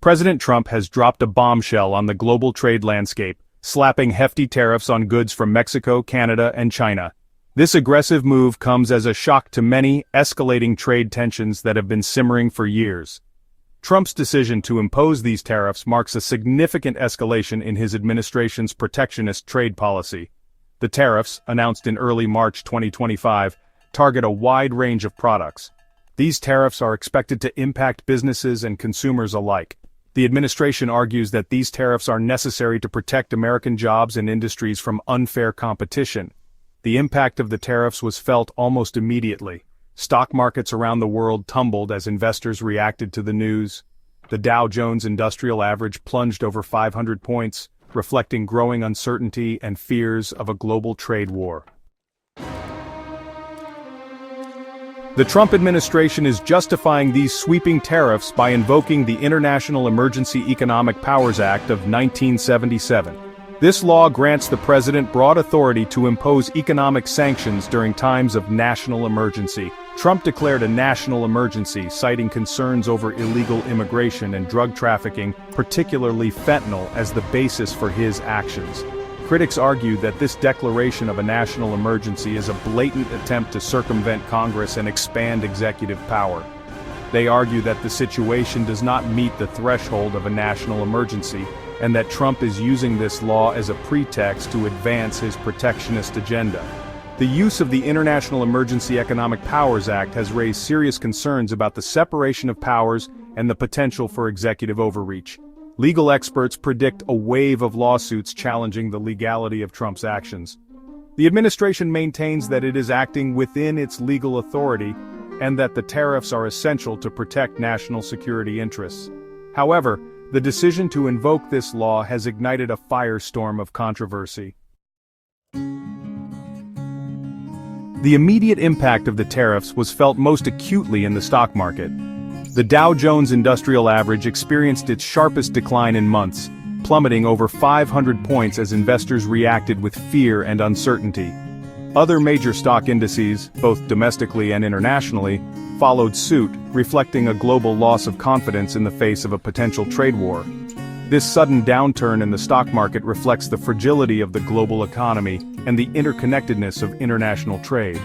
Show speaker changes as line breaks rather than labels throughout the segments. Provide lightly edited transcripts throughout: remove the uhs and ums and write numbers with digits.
President Trump has dropped a bombshell on the global trade landscape, slapping hefty tariffs on goods from Mexico, Canada, and China. This aggressive move comes as a shock to many, escalating trade tensions that have been simmering for years. Trump's decision to impose these tariffs marks a significant escalation in his administration's protectionist trade policy. The tariffs, announced in early March 2025, target a wide range of products. These tariffs are expected to impact businesses and consumers alike. The administration argues that these tariffs are necessary to protect American jobs and industries from unfair competition. The impact of the tariffs was felt almost immediately. Stock markets around the world tumbled as investors reacted to the news. The Dow Jones Industrial Average plunged over 500 points, reflecting growing uncertainty and fears of a global trade war. The Trump administration is justifying these sweeping tariffs by invoking the International Emergency Economic Powers Act of 1977. This law grants the president broad authority to impose economic sanctions during times of national emergency. Trump declared a national emergency, citing concerns over illegal immigration and drug trafficking, particularly fentanyl, as the basis for his actions. Critics argue that this declaration of a national emergency is a blatant attempt to circumvent Congress and expand executive power. They argue that the situation does not meet the threshold of a national emergency, and that Trump is using this law as a pretext to advance his protectionist agenda. The use of the International Emergency Economic Powers Act has raised serious concerns about the separation of powers and the potential for executive overreach. Legal experts predict a wave of lawsuits challenging the legality of Trump's actions. The administration maintains that it is acting within its legal authority and that the tariffs are essential to protect national security interests. However, the decision to invoke this law has ignited a firestorm of controversy. The immediate impact of the tariffs was felt most acutely in the stock market. The Dow Jones Industrial Average experienced its sharpest decline in months, plummeting over 500 points as investors reacted with fear and uncertainty. Other major stock indices, both domestically and internationally, followed suit, reflecting a global loss of confidence in the face of a potential trade war. This sudden downturn in the stock market reflects the fragility of the global economy and the interconnectedness of international trade.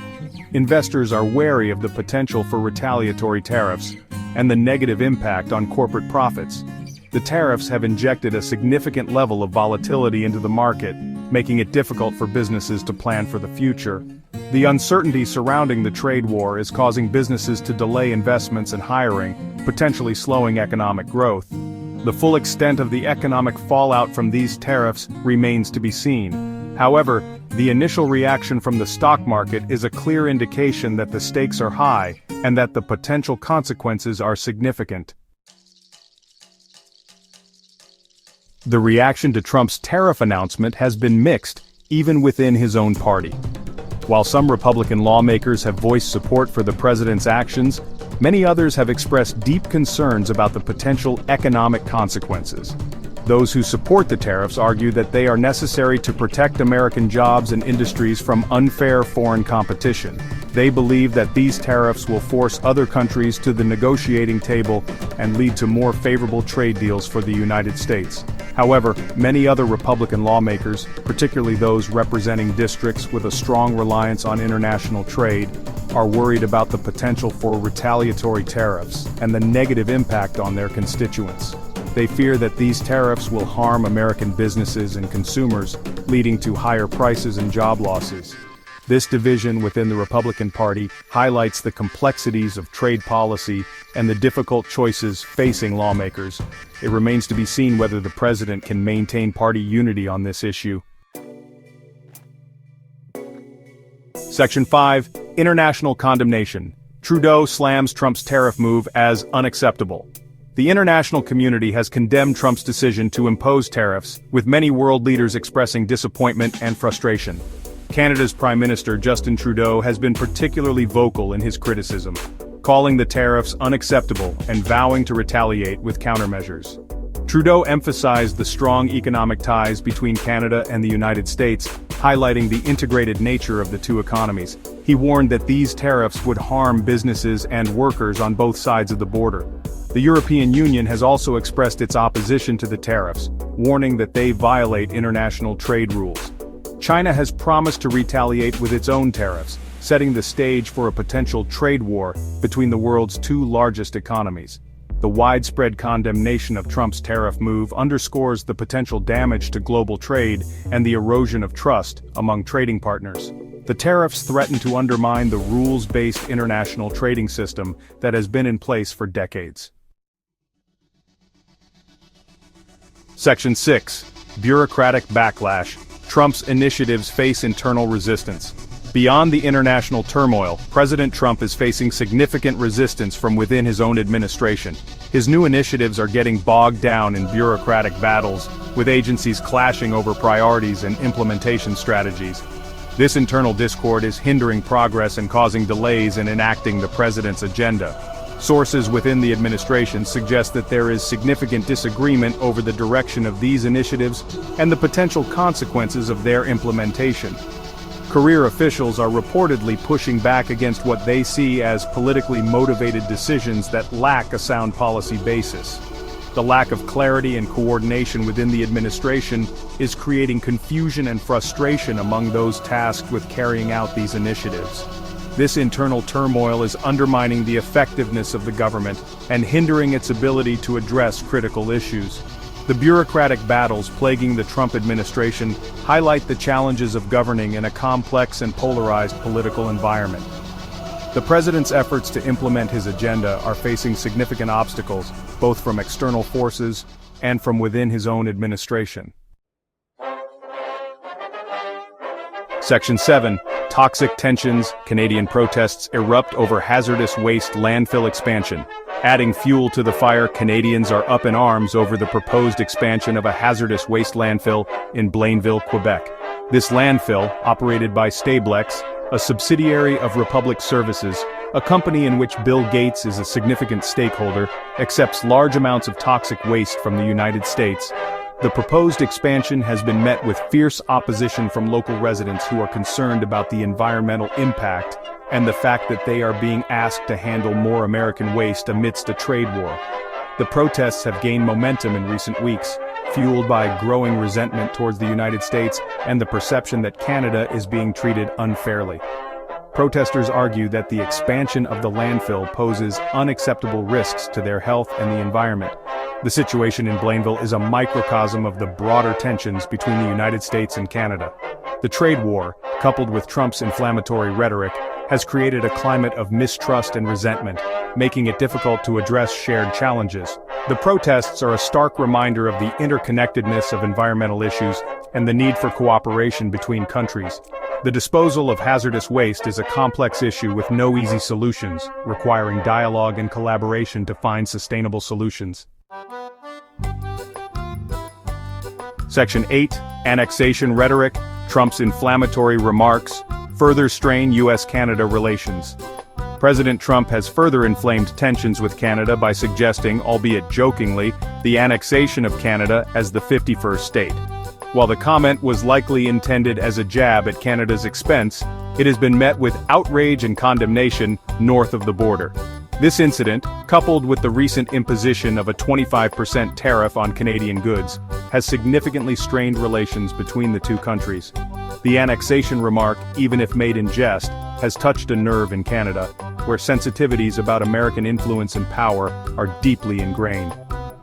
Investors are wary of the potential for retaliatory tariffs and the negative impact on corporate profits. The tariffs have injected a significant level of volatility into the market, making it difficult for businesses to plan for the future. The uncertainty surrounding the trade war is causing businesses to delay investments and hiring, potentially slowing economic growth. The full extent of the economic fallout from these tariffs remains to be seen. However, the initial reaction from the stock market is a clear indication that the stakes are high and that the potential consequences are significant. The reaction to Trump's tariff announcement has been mixed, even within his own party. While some Republican lawmakers have voiced support for the president's actions, many others have expressed deep concerns about the potential economic consequences. Those who support the tariffs argue that they are necessary to protect American jobs and industries from unfair foreign competition. They believe that these tariffs will force other countries to the negotiating table and lead to more favorable trade deals for the United States. However, many other Republican lawmakers, particularly those representing districts with a strong reliance on international trade, are worried about the potential for retaliatory tariffs and the negative impact on their constituents. They fear that these tariffs will harm American businesses and consumers, leading to higher prices and job losses. This division within the Republican Party highlights the complexities of trade policy and the difficult choices facing lawmakers. It remains to be seen whether the president can maintain party unity on this issue. Section 5. International condemnation. Trudeau slams Trump's tariff move as unacceptable. The international community has condemned Trump's decision to impose tariffs, with many world leaders expressing disappointment and frustration. Canada's Prime Minister Justin Trudeau has been particularly vocal in his criticism, calling the tariffs unacceptable and vowing to retaliate with countermeasures. Trudeau emphasized the strong economic ties between Canada and the United States, highlighting the integrated nature of the two economies. He warned that these tariffs would harm businesses and workers on both sides of the border. The European Union has also expressed its opposition to the tariffs, warning that they violate international trade rules. China has promised to retaliate with its own tariffs, setting the stage for a potential trade war between the world's two largest economies. The widespread condemnation of Trump's tariff move underscores the potential damage to global trade and the erosion of trust among trading partners. The tariffs threaten to undermine the rules-based international trading system that has been in place for decades. Section 6. Bureaucratic backlash. Trump's initiatives face internal resistance. Beyond the international turmoil, President Trump is facing significant resistance from within his own administration. His new initiatives are getting bogged down in bureaucratic battles, with agencies clashing over priorities and implementation strategies. This internal discord is hindering progress and causing delays in enacting the president's agenda. Sources within the administration suggest that there is significant disagreement over the direction of these initiatives and the potential consequences of their implementation. Career officials are reportedly pushing back against what they see as politically motivated decisions that lack a sound policy basis. The lack of clarity and coordination within the administration is creating confusion and frustration among those tasked with carrying out these initiatives. This internal turmoil is undermining the effectiveness of the government and hindering its ability to address critical issues. The bureaucratic battles plaguing the Trump administration highlight the challenges of governing in a complex and polarized political environment. The president's efforts to implement his agenda are facing significant obstacles, both from external forces and from within his own administration. Section 7. Toxic tensions. Canadian protests erupt over hazardous waste landfill expansion. Adding fuel to the fire, Canadians are up in arms over the proposed expansion of a hazardous waste landfill in Blainville, Quebec. This landfill, operated by Stablex, a subsidiary of Republic Services, a company in which Bill Gates is a significant stakeholder, accepts large amounts of toxic waste from the United States. The proposed expansion has been met with fierce opposition from local residents who are concerned about the environmental impact and the fact that they are being asked to handle more American waste amidst a trade war. The protests have gained momentum in recent weeks, fueled by growing resentment towards the United States and the perception that Canada is being treated unfairly. Protesters argue that the expansion of the landfill poses unacceptable risks to their health and the environment. The situation in Blainville is a microcosm of the broader tensions between the United States and Canada. The trade war, coupled with Trump's inflammatory rhetoric, has created a climate of mistrust and resentment, making it difficult to address shared challenges. The protests are a stark reminder of the interconnectedness of environmental issues and the need for cooperation between countries. The disposal of hazardous waste is a complex issue with no easy solutions, requiring dialogue and collaboration to find sustainable solutions. Section 8. Annexation rhetoric. Trump's inflammatory remarks further strain U.S.-Canada relations. President Trump has further inflamed tensions with Canada by suggesting, albeit jokingly, the annexation of Canada as the 51st state. While the comment was likely intended as a jab at Canada's expense, it has been met with outrage and condemnation north of the border. This incident, coupled with the recent imposition of a 25% tariff on Canadian goods, has significantly strained relations between the two countries. The annexation remark, even if made in jest, has touched a nerve in Canada, where sensitivities about American influence and power are deeply ingrained.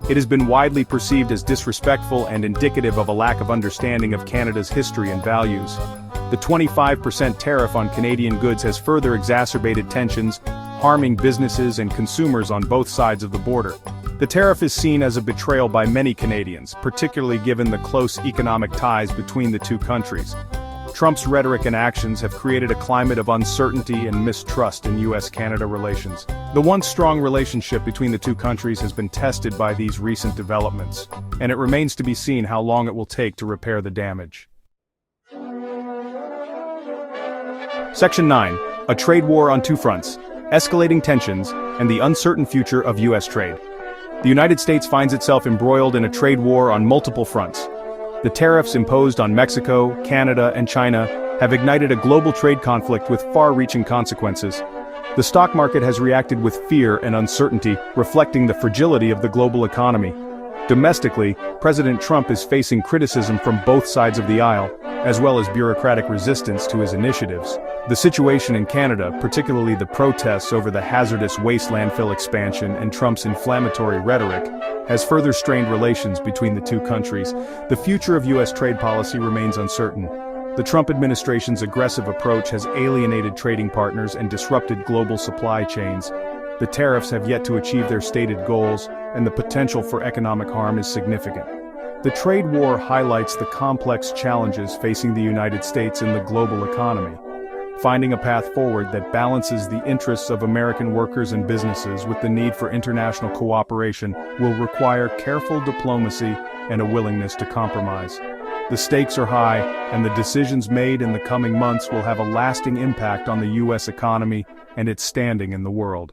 It has been widely perceived as disrespectful and indicative of a lack of understanding of Canada's history and values. The 25% tariff on Canadian goods has further exacerbated tensions, harming businesses and consumers on both sides of the border. The tariff is seen as a betrayal by many Canadians, particularly given the close economic ties between the two countries. Trump's rhetoric and actions have created a climate of uncertainty and mistrust in U.S.-Canada relations. The once strong relationship between the two countries has been tested by these recent developments, and it remains to be seen how long it will take to repair the damage. Section 9. A trade war on two fronts. Escalating tensions and the uncertain future of U.S. trade. The United States finds itself embroiled in a trade war on multiple fronts. The tariffs imposed on Mexico, Canada, and China have ignited a global trade conflict with far-reaching consequences. The stock market has reacted with fear and uncertainty, reflecting the fragility of the global economy. Domestically, President Trump is facing criticism from both sides of the aisle, as well as bureaucratic resistance to his initiatives. The situation in Canada, particularly the protests over the hazardous waste landfill expansion and Trump's inflammatory rhetoric, has further strained relations between the two countries. The future of U.S. trade policy remains uncertain. The Trump administration's aggressive approach has alienated trading partners and disrupted global supply chains. The tariffs have yet to achieve their stated goals, and the potential for economic harm is significant. The trade war highlights the complex challenges facing the United States and the global economy. Finding a path forward that balances the interests of American workers and businesses with the need for international cooperation will require careful diplomacy and a willingness to compromise. The stakes are high, and the decisions made in the coming months will have a lasting impact on the U.S. economy and its standing in the world.